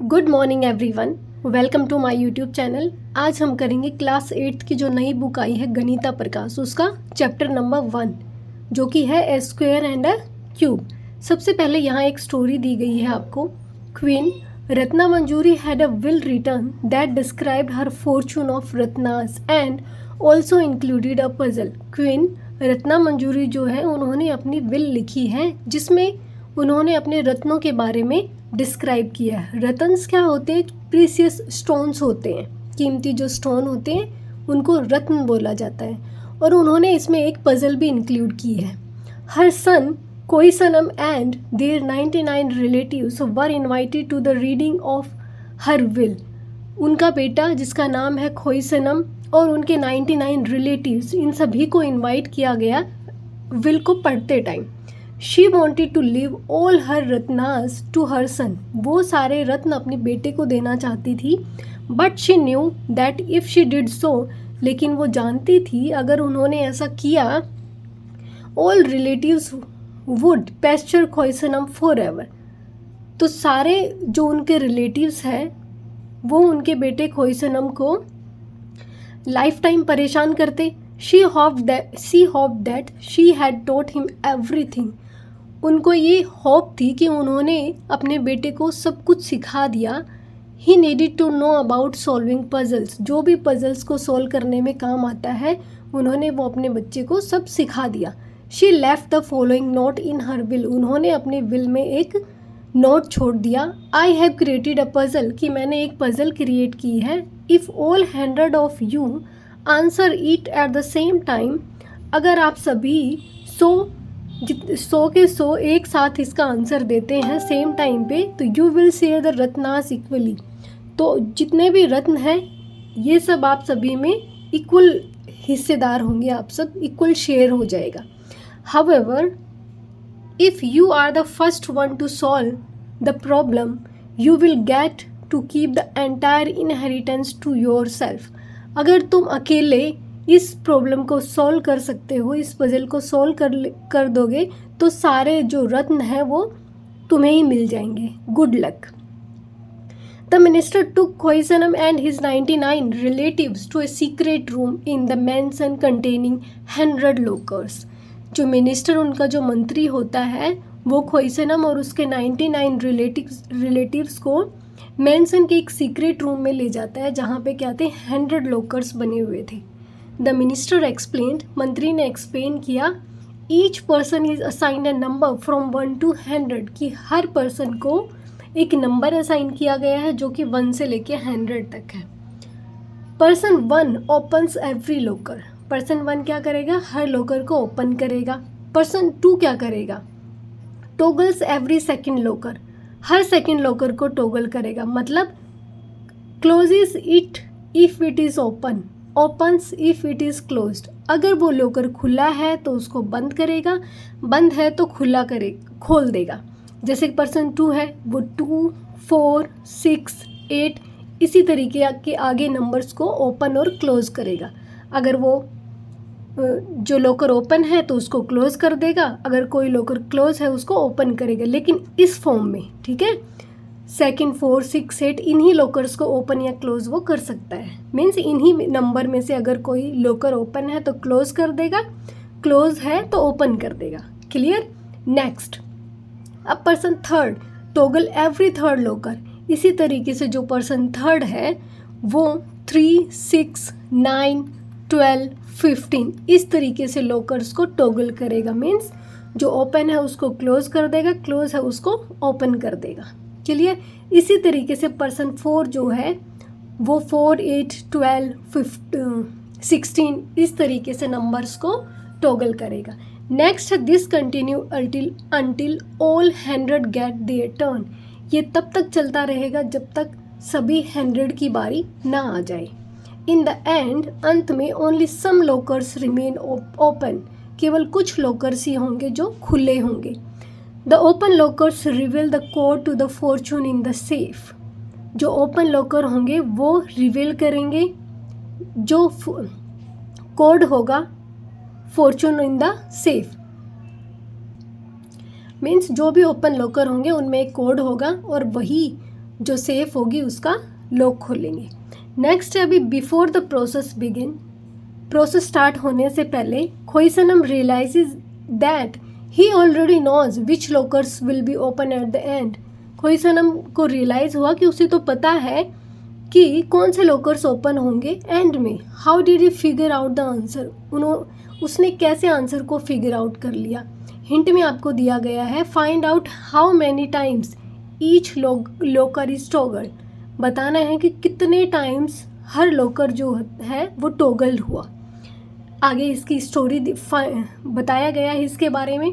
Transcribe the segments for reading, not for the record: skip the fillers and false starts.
Good morning everyone, welcome to my YouTube channel. आज हम करेंगे क्लास 8th की जो नई बुक आई है गणिता प्रकाश, उसका चैप्टर नंबर 1 जो कि है ए स्क्वायर एंड अ क्यूब। सबसे पहले यहाँ एक स्टोरी दी गई है आपको। क्वीन रत्ना मंजूरी had a will return that described her Fortune of Ratnas and also included a puzzle. Queen Ratna मंजूरी जो है उन्होंने अपनी विल लिखी है जिसमें उन्होंने अपने रत्नों के बारे में डिस्क्राइब किया है। रत्न्स क्या होते हैं? प्रीसियस स्टोन्स होते हैं, कीमती जो स्टोन होते हैं उनको रत्न बोला जाता है। और उन्होंने इसमें एक पजल भी इंक्लूड की है। Her son Khoisnam and their 99 relatives were invited to the reading of her will. उनका बेटा जिसका नाम है खोइसनम और उनके 99 रिलेटिव्स, इन सभी को इनवाइट किया गया विल को पढ़ते time. She wanted to leave all her रत्नास टू हर सन। वो सारे रत्न अपने बेटे को देना चाहती थी। But she knew that if she did so, लेकिन वो जानती थी अगर उन्होंने ऐसा किया, all relatives would pester Khoisnam forever. तो सारे जो उनके रिलेटिव्स हैं वो उनके बेटे खोइसनम को लाइफ टाइम परेशान करते। She hope that she had taught him everything. उनको ये होप थी कि उन्होंने अपने बेटे को सब कुछ सिखा दिया। He needed to know about solving puzzles. जो भी पजल्स को सॉल्व करने में काम आता है उन्होंने वो अपने बच्चे को सब सिखा दिया। She left the following note in her will. उन्होंने अपने विल में एक नोट छोड़ दिया। I have created a puzzle, कि मैंने एक पजल क्रिएट की है। If all 100 of you answer it at the same time, अगर आप सभी 100 के 100 एक साथ इसका आंसर देते हैं सेम टाइम पे, तो you will share the Ratnas equally. तो जितने भी रत्न हैं ये सब आप सभी में इक्वल हिस्सेदार होंगे, आप सब इक्वल शेयर हो जाएगा। However if you are the first one to solve the problem you will get to keep the entire inheritance to yourself. अगर तुम अकेले इस प्रॉब्लम को सॉल्व कर सकते हो, इस पजल को सॉल्व कर दोगे, तो सारे जो रत्न हैं वो तुम्हें ही मिल जाएंगे। Good luck. The minister took Khoisnam and his 99 relatives to a secret room in the mansion containing 100 lockers. जो मिनिस्टर, उनका जो मंत्री होता है, वो खोइसनम और उसके 99 रिलेटिव्स को मैंसन के एक सीक्रेट रूम में ले जाता है जहाँ पे क्या थे, 100 लॉकर्स बने हुए थे। द मिनिस्टर एक्सप्लेन्ड, मंत्री ने एक्सप्लेन किया, each person is assigned a number from 1 to 100, कि हर पर्सन को एक नंबर असाइन किया गया है जो कि 1 से लेके 100 तक है। Person 1 opens every locker. Person 1 क्या करेगा? हर लॉकर को ओपन करेगा। पर्सन 2 क्या करेगा? Toggles every second locker. हर सेकेंड लॉकर को टॉगल करेगा, मतलब closes it if it is open, opens if it is closed. अगर वो लॉकर खुला है तो उसको बंद करेगा, बंद है तो खोल देगा। जैसे पर्सन 2 है, वो 2, 4, 6, 8 इसी तरीके के आगे नंबर्स को ओपन और क्लोज करेगा। अगर वो जो लॉकर ओपन है तो उसको क्लोज कर देगा, अगर कोई लॉकर क्लोज है उसको ओपन करेगा, लेकिन इस फॉर्म में, ठीक है। 2, 4, 6, 8 इन्हीं लॉकर्स को ओपन या क्लोज वो कर सकता है। मीन्स इन्हीं नंबर में से अगर कोई लॉकर ओपन है तो क्लोज कर देगा, क्लोज है तो ओपन कर देगा। क्लियर? नेक्स्ट, अब person 3 toggle every 3rd locker. इसी तरीके से जो पर्सन 3rd है वो 3, 6, 9, 12, 15 इस तरीके से लॉकर्स को टॉगल करेगा। मीन्स जो ओपन है उसको क्लोज कर देगा, क्लोज है उसको ओपन कर देगा। चलिए, इसी तरीके से पर्सन 4 जो है वो 4, 8, 12, 15, 16 इस तरीके से नंबर्स को टॉगल करेगा। नेक्स्ट है this continue until all 100 get their turn. ये तब तक चलता रहेगा जब तक सभी 100 की बारी ना आ जाए। इन द एंड, अंत में, only some lockers remain open. केवल कुछ लॉकर्स ही होंगे जो खुले होंगे। The open lockers reveal the code to the fortune in the safe. जो ओपन लॉकर होंगे वो रिवील करेंगे जो कोड होगा fortune in the safe. Means जो भी ओपन लॉकर होंगे उनमें एक कोड होगा और वही जो सेफ होगी उसका लॉक खोलेंगे। नेक्स्ट है अभी before the process begin, process start होने से पहले Khoisnam realises that he already knows which lockers will be open at the end. Khoisnam को रियलाइज़ हुआ कि उसे तो पता है कि कौन से लॉकर्स ओपन होंगे एंड में। How did he figure out the answer, उसने कैसे आंसर को फिगर आउट कर लिया। हिंट में आपको दिया गया है find out how many times each locker is toggled, बताना है कि कितने टाइम्स हर लॉकर जो है वो टॉगल्ड हुआ। आगे इसकी स्टोरी बताया गया है इसके बारे में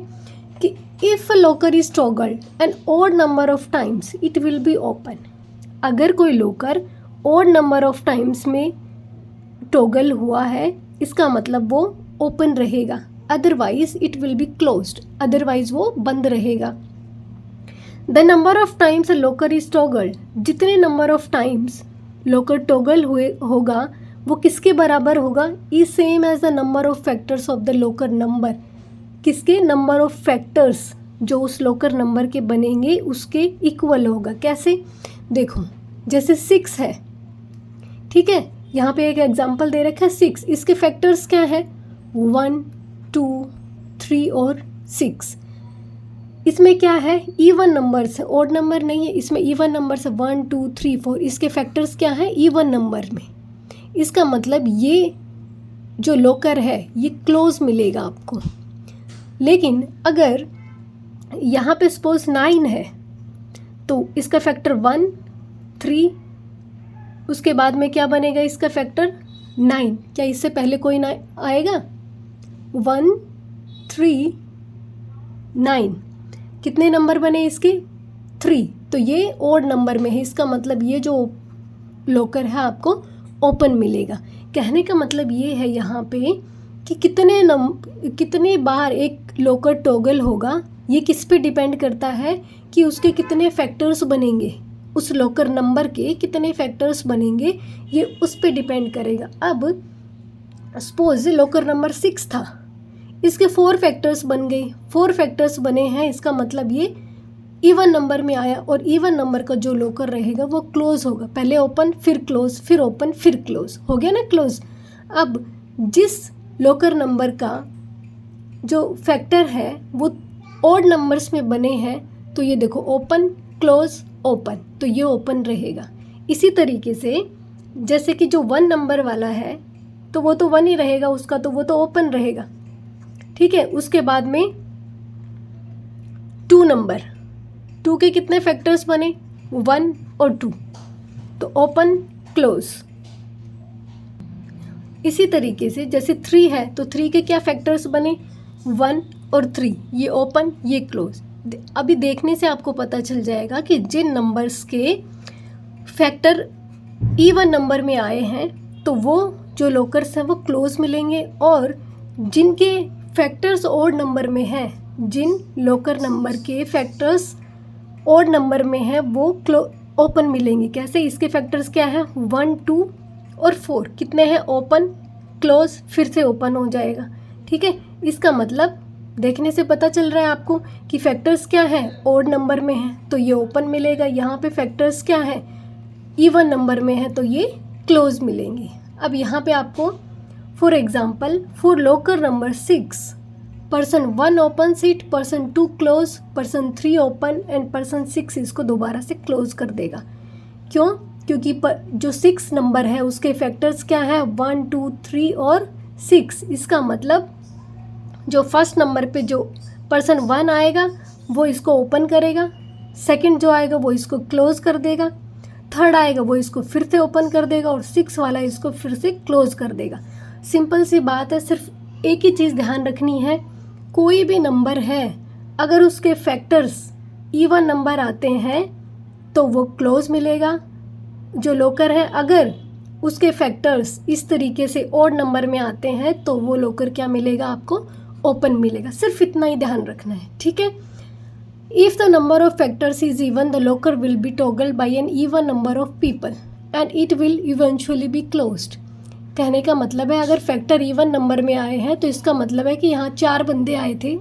कि if a locker is toggled an odd number of times it will be open. अगर कोई locker odd number of times में टॉगल हुआ है इसका मतलब वो ओपन रहेगा, otherwise it will be closed, otherwise वो बंद रहेगा। The number of times a locker is toggled, जितने number of times locker toggle हुए होगा वो किसके बराबर होगा, is same as the number of factors of the locker number, किसके नंबर ऑफ फैक्टर्स जो उस लॉकर नंबर के बनेंगे उसके इक्वल होगा। कैसे, देखो जैसे 6 है, ठीक है, यहाँ पे एक एग्जांपल दे रखा है 6, इसके फैक्टर्स क्या है 1 2 3 और 6। इसमें क्या है इवन नंबर्स है, ऑड नंबर नहीं है, इसमें इवन नंबर्स है 1 2 3 4, इसके फैक्टर्स क्या है इवन नंबर में। इसका मतलब ये जो लॉकर है ये क्लोज मिलेगा आपको। लेकिन अगर यहाँ पे सपोज 9 है तो इसका फैक्टर 1 3, उसके बाद में क्या बनेगा इसका फैक्टर 9, क्या इससे पहले कोई ना आएगा 1 3 9, कितने नंबर बने इसके 3, तो ये ऑड नंबर में है, इसका मतलब ये जो लॉकर है आपको ओपन मिलेगा। कहने का मतलब ये है यहाँ पे कि कितने बार एक लॉकर टॉगल होगा ये किस पे डिपेंड करता है कि उसके कितने फैक्टर्स बनेंगे, उस लॉकर नंबर के कितने फैक्टर्स बनेंगे ये उस पे डिपेंड करेगा। अब सपोज लॉकर नंबर 6 था, इसके 4 फैक्टर्स बन गए, 4 फैक्टर्स बने हैं, इसका मतलब ये इवन नंबर में आया और इवन नंबर का जो लॉकर रहेगा वो क्लोज होगा, पहले ओपन फिर क्लोज फिर ओपन फिर क्लोज, हो गया ना क्लोज। अब जिस लॉकर नंबर का जो फैक्टर है वो ऑड नंबर्स में बने हैं तो ये देखो ओपन क्लोज ओपन, तो ये ओपन रहेगा। इसी तरीके से जैसे कि जो 1 नंबर वाला है तो वो तो 1 ही रहेगा उसका, तो वो तो ओपन रहेगा, ठीक है। उसके बाद में 2 नंबर, 2 के कितने फैक्टर्स बने 1 और 2, तो ओपन क्लोज। इसी तरीके से जैसे 3 है तो 3 के क्या फैक्टर्स बने 1 और 3, ये ओपन ये क्लोज। अभी देखने से आपको पता चल जाएगा कि जिन नंबर्स के फैक्टर इवन नंबर में आए हैं तो वो जो लॉकर्स हैं वो क्लोज मिलेंगे, और जिनके फैक्टर्स ऑड नंबर में हैं, जिन लॉकर नंबर के फैक्टर्स ऑड नंबर में हैं वो ओपन मिलेंगे। कैसे, इसके फैक्टर्स क्या हैं 1 2 और 4, कितने हैं ओपन क्लोज फिर से ओपन हो जाएगा, ठीक है। इसका मतलब देखने से पता चल रहा है आपको कि फैक्टर्स क्या हैं ऑड नंबर में हैं तो ये ओपन मिलेगा, यहाँ पे फैक्टर्स क्या हैं इवन नंबर में है तो ये क्लोज मिलेंगे। अब यहाँ पे आपको for example for locker number 6 person 1 open seat, person 2 close, person 3 open and person 6 इसको दोबारा से क्लोज कर देगा। क्यों, क्योंकि जो 6 नंबर है उसके फैक्टर्स क्या है 1 2 3 और 6। इसका मतलब जो फर्स्ट नंबर पे जो पर्सन 1 आएगा वो इसको ओपन करेगा, सेकंड जो आएगा वो इसको क्लोज कर देगा, थर्ड आएगा वो इसको फिर से ओपन कर देगा और 6 वाला इसको फिर से क्लोज कर देगा। सिंपल सी बात है, सिर्फ एक ही चीज़ ध्यान रखनी है, कोई भी नंबर है अगर उसके फैक्टर्स इवन नंबर आते हैं तो वो क्लोज मिलेगा जो लॉकर है, अगर उसके फैक्टर्स इस तरीके से ऑड नंबर में आते हैं तो वो लॉकर क्या मिलेगा आपको ओपन मिलेगा। सिर्फ इतना ही ध्यान रखना है, ठीक है। If the number of factors is even the locker will be toggled by an even number of people and it will eventually be closed. कहने का मतलब है अगर फैक्टर इवन नंबर में आए हैं तो इसका मतलब है कि यहाँ 4 बंदे आए थे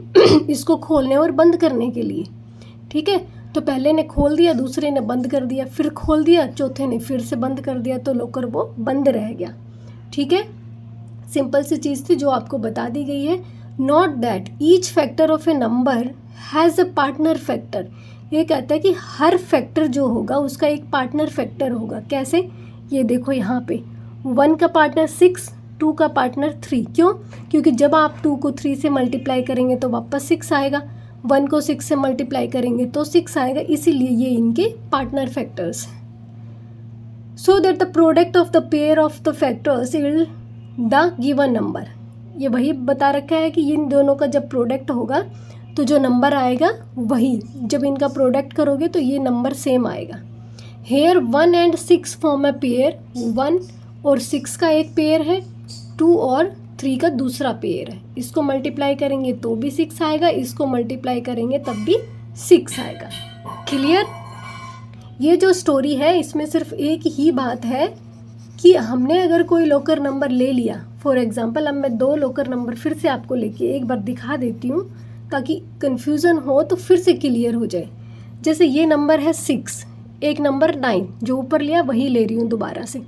इसको खोलने और बंद करने के लिए, ठीक है। तो पहले ने खोल दिया, दूसरे ने बंद कर दिया, फिर खोल दिया, चौथे ने फिर से बंद कर दिया, तो लॉकर वो बंद रह गया। ठीक है, सिंपल सी चीज़ थी जो आपको बता दी गई है। Not that each factor of A number has a partner factor. ये कहता है कि हर फैक्टर जो होगा उसका एक पार्टनर फैक्टर होगा। कैसे? ये देखो यहाँ पे 1 का पार्टनर 6, 2 का पार्टनर 3। क्यों? क्योंकि जब आप 2 को 3 से मल्टीप्लाई करेंगे तो वापस 6 आएगा, 1 को 6 से मल्टीप्लाई करेंगे तो 6 आएगा, इसीलिए ये इनके पार्टनर फैक्टर्स हैं। So that the product of the pair of the factors is the given number. ये वही बता रखा है कि इन दोनों का जब प्रोडक्ट होगा तो जो नंबर आएगा वही, जब इनका प्रोडक्ट करोगे तो ये नंबर सेम आएगा। Here 1 and 6 form a pair. 1 और 6 का एक पेयर है, 2 और 3 का दूसरा पेयर है। इसको मल्टीप्लाई करेंगे तो भी 6 आएगा, इसको मल्टीप्लाई करेंगे तब भी 6 आएगा। क्लियर? ये जो स्टोरी है इसमें सिर्फ एक ही बात है कि हमने अगर कोई लोकर नंबर ले लिया, फॉर एग्जांपल अब मैं 2 लोकर नंबर फिर से आपको लेके एक बार दिखा देती हूँ ताकि कन्फ्यूज़न हो तो फिर से क्लियर हो जाए। जैसे ये नंबर है 6, एक नंबर 9 जो ऊपर लिया वही ले रही हूँ दोबारा से।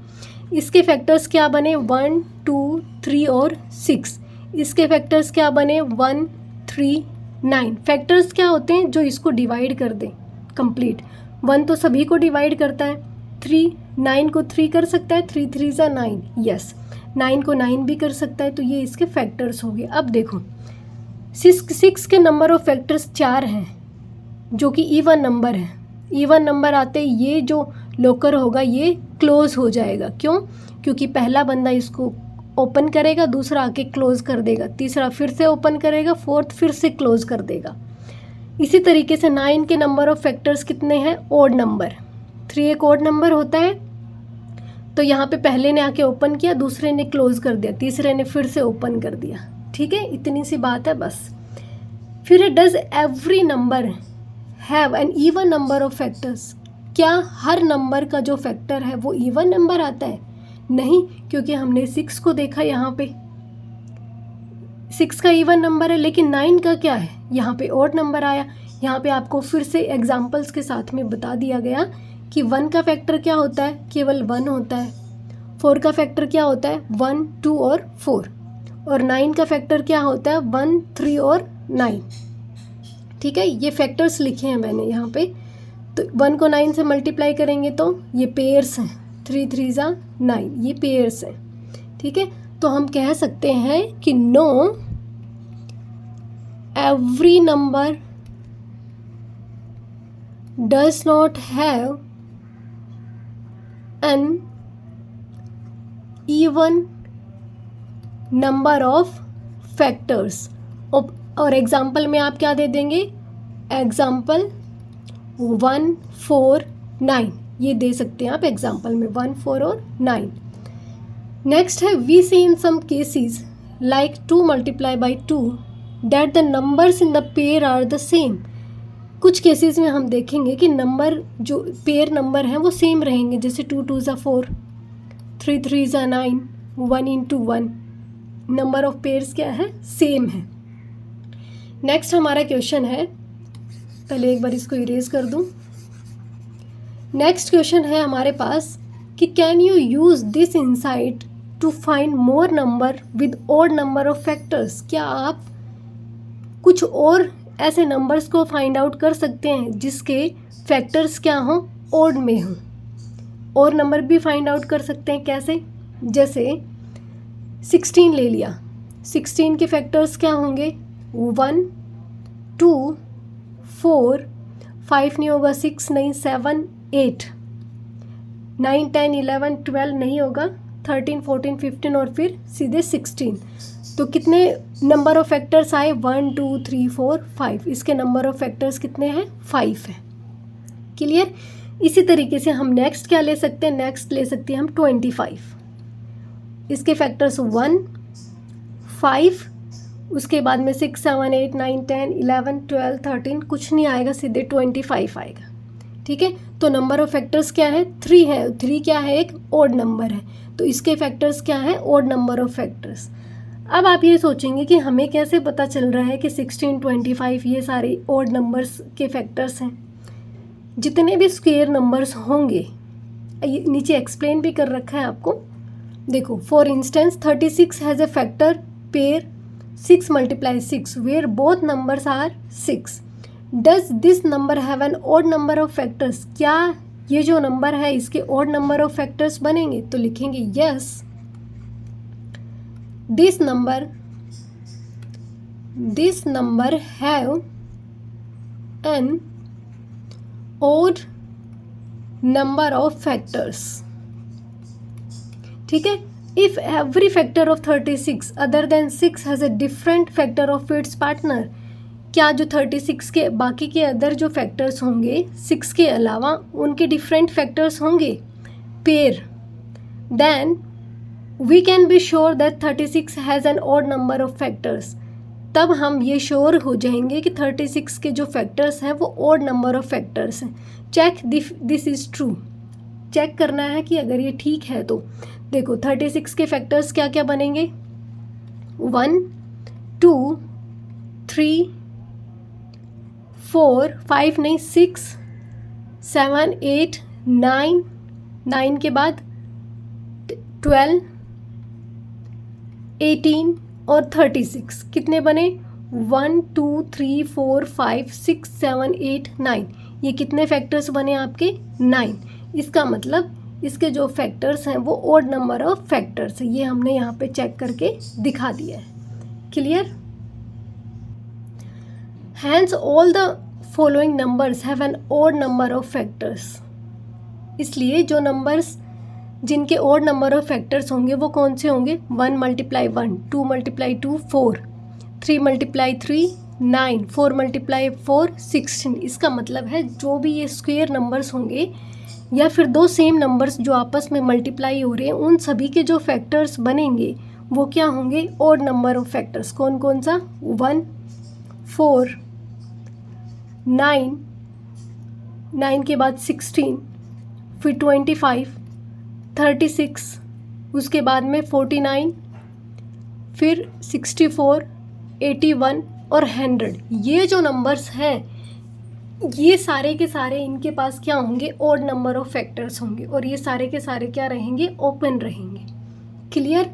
इसके फैक्टर्स क्या बने? 1, 2, 3 और 6। इसके फैक्टर्स क्या बने? 1, 3, 9। फैक्टर्स क्या होते हैं? जो इसको डिवाइड कर दें कंप्लीट। 1 तो सभी को डिवाइड करता है, 3 9 को 3 कर सकता है, 3 3 ज़ा 9, यस 9 को 9 भी कर सकता है, तो ये इसके फैक्टर्स हो गए। अब देखो 6 के नंबर ऑफ फैक्टर्स 4 हैं जो कि इवन नंबर है। इवन नंबर आते ये जो लोकर होगा ये क्लोज हो जाएगा। क्यों? क्योंकि पहला बंदा इसको ओपन करेगा, दूसरा आके क्लोज कर देगा, तीसरा फिर से ओपन करेगा, फोर्थ फिर से क्लोज कर देगा। इसी तरीके से 9 के नंबर ऑफ फैक्टर्स कितने हैं? Odd number. 3 एक ओड नंबर होता है, तो यहाँ पे पहले ने आके ओपन किया, दूसरे ने क्लोज कर दिया, तीसरे ने फिर से ओपन कर दिया। ठीक है, इतनी सी बात है बस। फिर does every number have N even number of factors. क्या हर नंबर का जो फैक्टर है वो इवन नंबर आता है? नहीं, क्योंकि हमने 6 को देखा, यहाँ पे 6 का इवन नंबर है, लेकिन 9 का क्या है? यहाँ पे ऑड नंबर आया। यहाँ पे आपको फिर से एग्जाम्पल्स के साथ में बता दिया गया कि 1 का फैक्टर क्या होता है? केवल 1 होता है। 4 का फैक्टर क्या होता है? 1, 2 और 4। और 9 का फैक्टर क्या होता है? 1, 3 और 9। ठीक है, ये फैक्टर्स लिखे हैं मैंने यहाँ पे। तो 1 को 9 से मल्टीप्लाई करेंगे तो ये पेयर्स हैं, 3 3 ज़ा 9, ये पेयर्स हैं। ठीक है, तो हम कह सकते हैं कि know every number does not have an even number of factors. और एग्जाम्पल में आप क्या दे देंगे? एग्जाम्पल 1, 4, 9 ये दे सकते हैं आप एग्जाम्पल में, 1, 4 और 9। नेक्स्ट है we see in some cases like 2 multiply by 2 that the numbers in the pair are the same. कुछ केसेस में हम देखेंगे कि नंबर जो पेयर नंबर हैं वो सेम रहेंगे, जैसे 2 2 ज़ा 4, 3 3 ज़ा 9, 1 into 1। नंबर ऑफ पेयर्स क्या है? सेम है। नेक्स्ट हमारा क्वेश्चन है, पहले एक बार इसको इरेज कर दूं। नेक्स्ट क्वेश्चन है हमारे पास कि can you use this insight to find more number with odd number of factors. क्या आप कुछ और ऐसे नंबर्स को फाइंड आउट कर सकते हैं जिसके फैक्टर्स क्या हों? ऑड में हों। और नंबर भी फाइंड आउट कर सकते हैं। कैसे? जैसे 16 ले लिया, 16 के फैक्टर्स क्या होंगे? 1, 2, 4, 5 नहीं होगा, 6 नहीं, 7, 8, 9, 10, 11, 12 नहीं होगा, 13, 14, 15 और फिर सीधे 16। तो कितने नंबर ऑफ फैक्टर्स आए? 1, 2, 3, 4, 5। इसके नंबर ऑफ फैक्टर्स कितने हैं? 5 हैं। क्लियर? इसी तरीके से हम नेक्स्ट क्या ले सकते हैं? नेक्स्ट ले सकते हैं हम 25। इसके फैक्टर्स 1, 5, उसके बाद में 6, 7, 8, 9, 10, 11, 12, 13 कुछ नहीं आएगा, सीधे 25 आएगा। ठीक है, तो नंबर ऑफ फैक्टर्स क्या है? 3 है। 3 क्या है? एक ओड नंबर है, तो इसके फैक्टर्स क्या है? Odd number of factors. अब आप ये सोचेंगे कि हमें कैसे पता चल रहा है कि 16, 25 ये सारे ओड नंबर्स के फैक्टर्स हैं। जितने भी स्क्वायर नंबर्स होंगे, ये नीचे एक्सप्लेन भी कर रखा है आपको, देखो for instance 36 has a factor pair 6 × 6 where both numbers are 6. Does this number have an odd number of factors, क्या ये जो नंबर है इसके ऑड नंबर ऑफ फैक्टर्स बनेंगे? तो लिखेंगे yes, this number have N odd number of factors. ठीक है, if every factor of 36 other than 6 has a different factor of its partner, क्या जो 36 के बाकी के अदर जो फैक्टर्स होंगे 6 के अलावा उनके डिफरेंट फैक्टर्स होंगे pair, then we can be sure that 36 has an odd number of factors. तब हम ये श्योर हो जाएंगे कि 36 के जो फैक्टर्स हैं वो ऑड नंबर ऑफ फैक्टर्स हैं. Check this is true, check करना है कि अगर ये ठीक है तो. देखो 36 के फैक्टर्स क्या क्या बनेंगे, 1 2 3 4 5 नहीं 6 7 8 9, 9 के बाद 12 18 और 36, कितने बने 1 2 3 4 5 6 7 8 9. ये कितने फैक्टर्स बने आपके 9. इसका मतलब इसके जो फैक्टर्स हैं वो ऑड नंबर ऑफ फैक्टर्स है. ये हमने यहाँ पे चेक करके दिखा दिया है. Clear? Hence all the following numbers have an odd number of factors. इसलिए जो नंबर्स जिनके ऑड नंबर ऑफ फैक्टर्स होंगे वो कौन से होंगे, 1 × 1 2 × 2 4 3 × 3 9 4 × 4 16. इसका मतलब है जो भी ये स्क्वायर नंबर्स होंगे या फिर दो सेम नंबर्स जो आपस में मल्टीप्लाई हो रहे हैं उन सभी के जो फैक्टर्स बनेंगे वो क्या होंगे, ऑड नंबर ऑफ फैक्टर्स. कौन कौन सा, 1 4 9 9 के बाद 16 फिर 25 36 उसके बाद में 49 फिर 64 81 और 100. ये जो नंबर्स हैं ये सारे के सारे इनके पास क्या होंगे, ऑड नंबर ऑफ फैक्टर्स होंगे और ये सारे के सारे क्या रहेंगे, ओपन रहेंगे. क्लियर?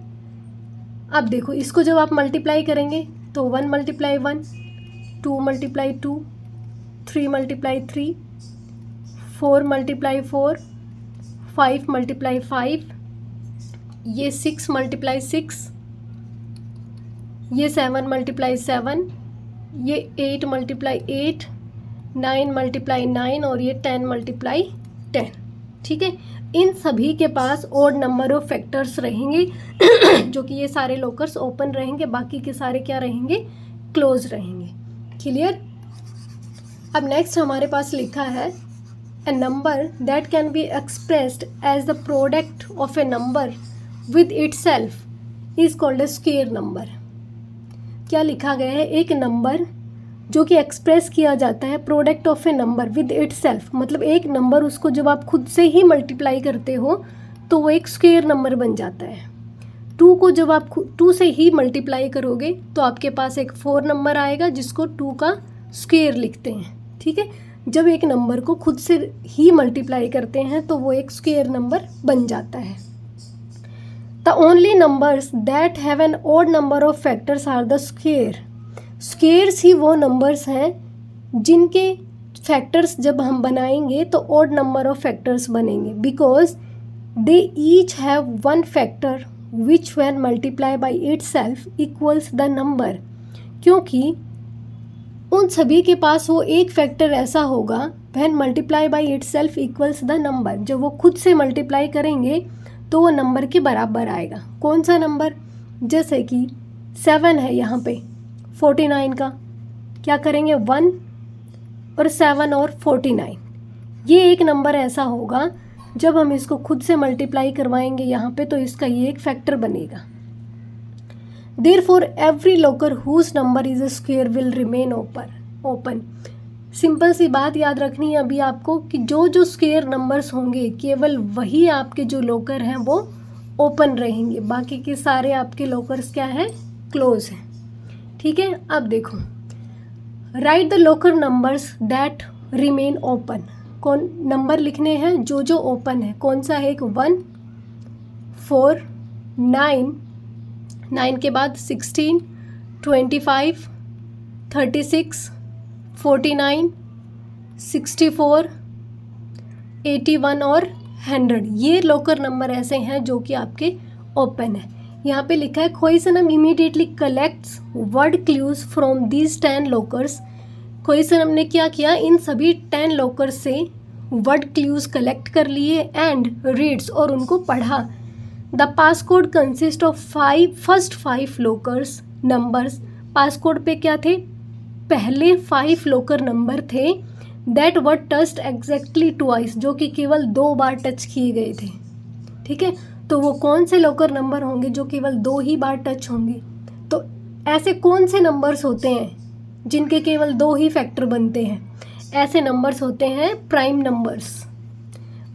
अब देखो इसको जब आप मल्टीप्लाई करेंगे तो 1 × 1 2 × 2 3 × 3 4 × 4 5 × 5, ये 6 × 6, ये 7 × 7, ये 8 × 8 9 × 9 और ये 10 × 10. ठीक है, इन सभी के पास ऑड नंबर ऑफ फैक्टर्स रहेंगे जो कि ये सारे लॉकर्स ओपन रहेंगे, बाकी के सारे क्या रहेंगे, क्लोज रहेंगे. क्लियर? अब नेक्स्ट हमारे पास लिखा है a number that can be expressed as the product of a number with itself is called a square number. क्या लिखा गया है, एक नंबर जो कि एक्सप्रेस किया जाता है product of A number with itself, मतलब एक नंबर उसको जब आप खुद से ही मल्टीप्लाई करते हो तो वो एक स्क्वायर नंबर बन जाता है. 2 को जब आप 2 से ही मल्टीप्लाई करोगे तो आपके पास एक 4 नंबर आएगा जिसको 2 का स्क्वायर लिखते हैं. ठीक है, जब एक नंबर को खुद से ही मल्टीप्लाई करते हैं तो वो एक स्क्वायर नंबर बन जाता है. The only numbers that have an odd number of factors are the square. Squares ही वो नंबर्स हैं जिनके फैक्टर्स जब हम बनाएंगे तो ऑड नंबर ऑफ फैक्टर्स बनेंगे, because they each have one factor which when multiply by itself equals the number. क्योंकि उन सभी के पास वो एक फैक्टर ऐसा होगा when multiply by itself equals the number, जब वो खुद से मल्टीप्लाई करेंगे तो वो नंबर के बराबर आएगा. कौन सा नंबर, जैसे कि 7 है यहाँ पे 49 का, क्या करेंगे 1 और 7 और 49, ये एक नंबर ऐसा होगा जब हम इसको खुद से मल्टीप्लाई करवाएंगे यहाँ पे तो इसका ये एक फैक्टर बनेगा. Therefore, every locker whose number is a square will remain open. Simple सी बात याद रखनी है अभी आपको कि जो जो स्क्वायर नंबर्स होंगे केवल वही आपके जो लॉकर हैं वो ओपन रहेंगे, बाकी के सारे आपके लॉकर्स क्या हैं, क्लोज हैं. ठीक है, अब देखो, right the locker numbers that remain open. कौन नंबर लिखने हैं जो ओपन है। कौन सा है? एक 1, 4, 9, 9 के बाद 16, 25, 36, 49, 64, 81 और 100। ये लॉकर नंबर ऐसे हैं जो कि आपके ओपन है। यहाँ पे लिखा है Khoisnam immediately collects word clues from these 10 lockers. Khoisnam ने क्या किया? इन सभी 10 लॉकर्स से वर्ड क्लूज कलेक्ट कर लिए एंड रीड्स और उनको पढ़ा। The passcode consist of first 5 lockers numbers. Passcode पे क्या थे? पहले 5 लॉकर नंबर थे that were touched exactly twice, जो कि केवल 2 बार टच किए गए थे। ठीक है, तो वो कौन से लॉकर नंबर होंगे जो केवल 2 ही बार टच होंगे? तो ऐसे कौन से नंबर्स होते हैं जिनके केवल 2 ही फैक्टर बनते हैं? ऐसे नंबर्स होते हैं प्राइम नंबर्स।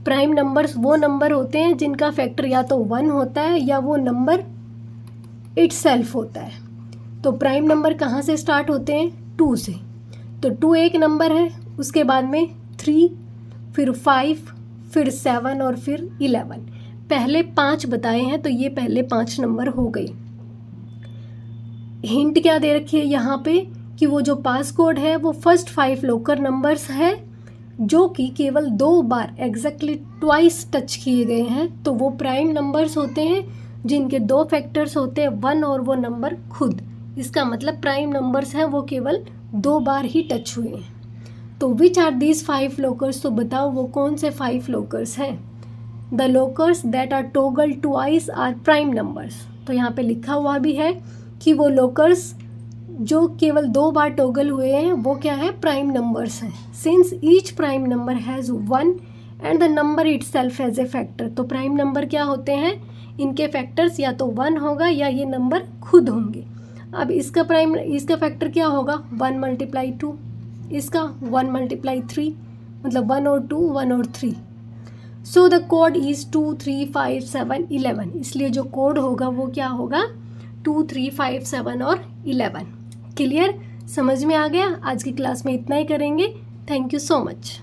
प्राइम नंबर्स वो नंबर होते हैं जिनका फैक्टर या तो 1 होता है या वो नंबर इटसेल्फ होता है। तो प्राइम नंबर कहाँ से स्टार्ट होते हैं? 2 से। तो 2 एक नंबर है, उसके बाद में 3, फिर 5, फिर 7 और फिर 11। पहले 5 बताए हैं तो ये पहले 5 नंबर हो गए। हिंट क्या दे रखी है यहाँ पे कि वो जो पास कोड है वो फर्स्ट 5 लॉकर नंबर्स है जो कि केवल 2 बार एग्जैक्टली ट्वाइस टच किए गए हैं। तो वो प्राइम नंबर्स होते हैं जिनके 2 फैक्टर्स होते हैं 1 और वो नंबर खुद। इसका मतलब प्राइम नंबर्स हैं वो केवल 2 बार ही टच हुए हैं। तो विच आर दीज 5 लॉकर्स? तो बताओ वो कौन से 5 लॉकर्स हैं? The lockers that are toggle twice are prime numbers. तो यहाँ पे लिखा हुआ भी है कि वो लॉकर्स जो केवल 2 बार टॉगल हुए हैं वो क्या है? प्राइम नंबर्स हैं। Since each prime number has 1 and the number itself has a factor. तो प्राइम नंबर क्या होते हैं? इनके फैक्टर्स या तो 1 होगा या ये नंबर खुद होंगे। अब इसका फैक्टर क्या होगा? 1 × 2, इसका 1 × 3, मतलब 1 और 2, 1 और 3। So the code is 2, 3, 5, 7, 11। इसलिए जो कोड होगा वो क्या होगा? 2, 3, 5, 7 और 11। क्लियर? समझ में आ गया? आज की क्लास में इतना ही करेंगे। Thank you so much.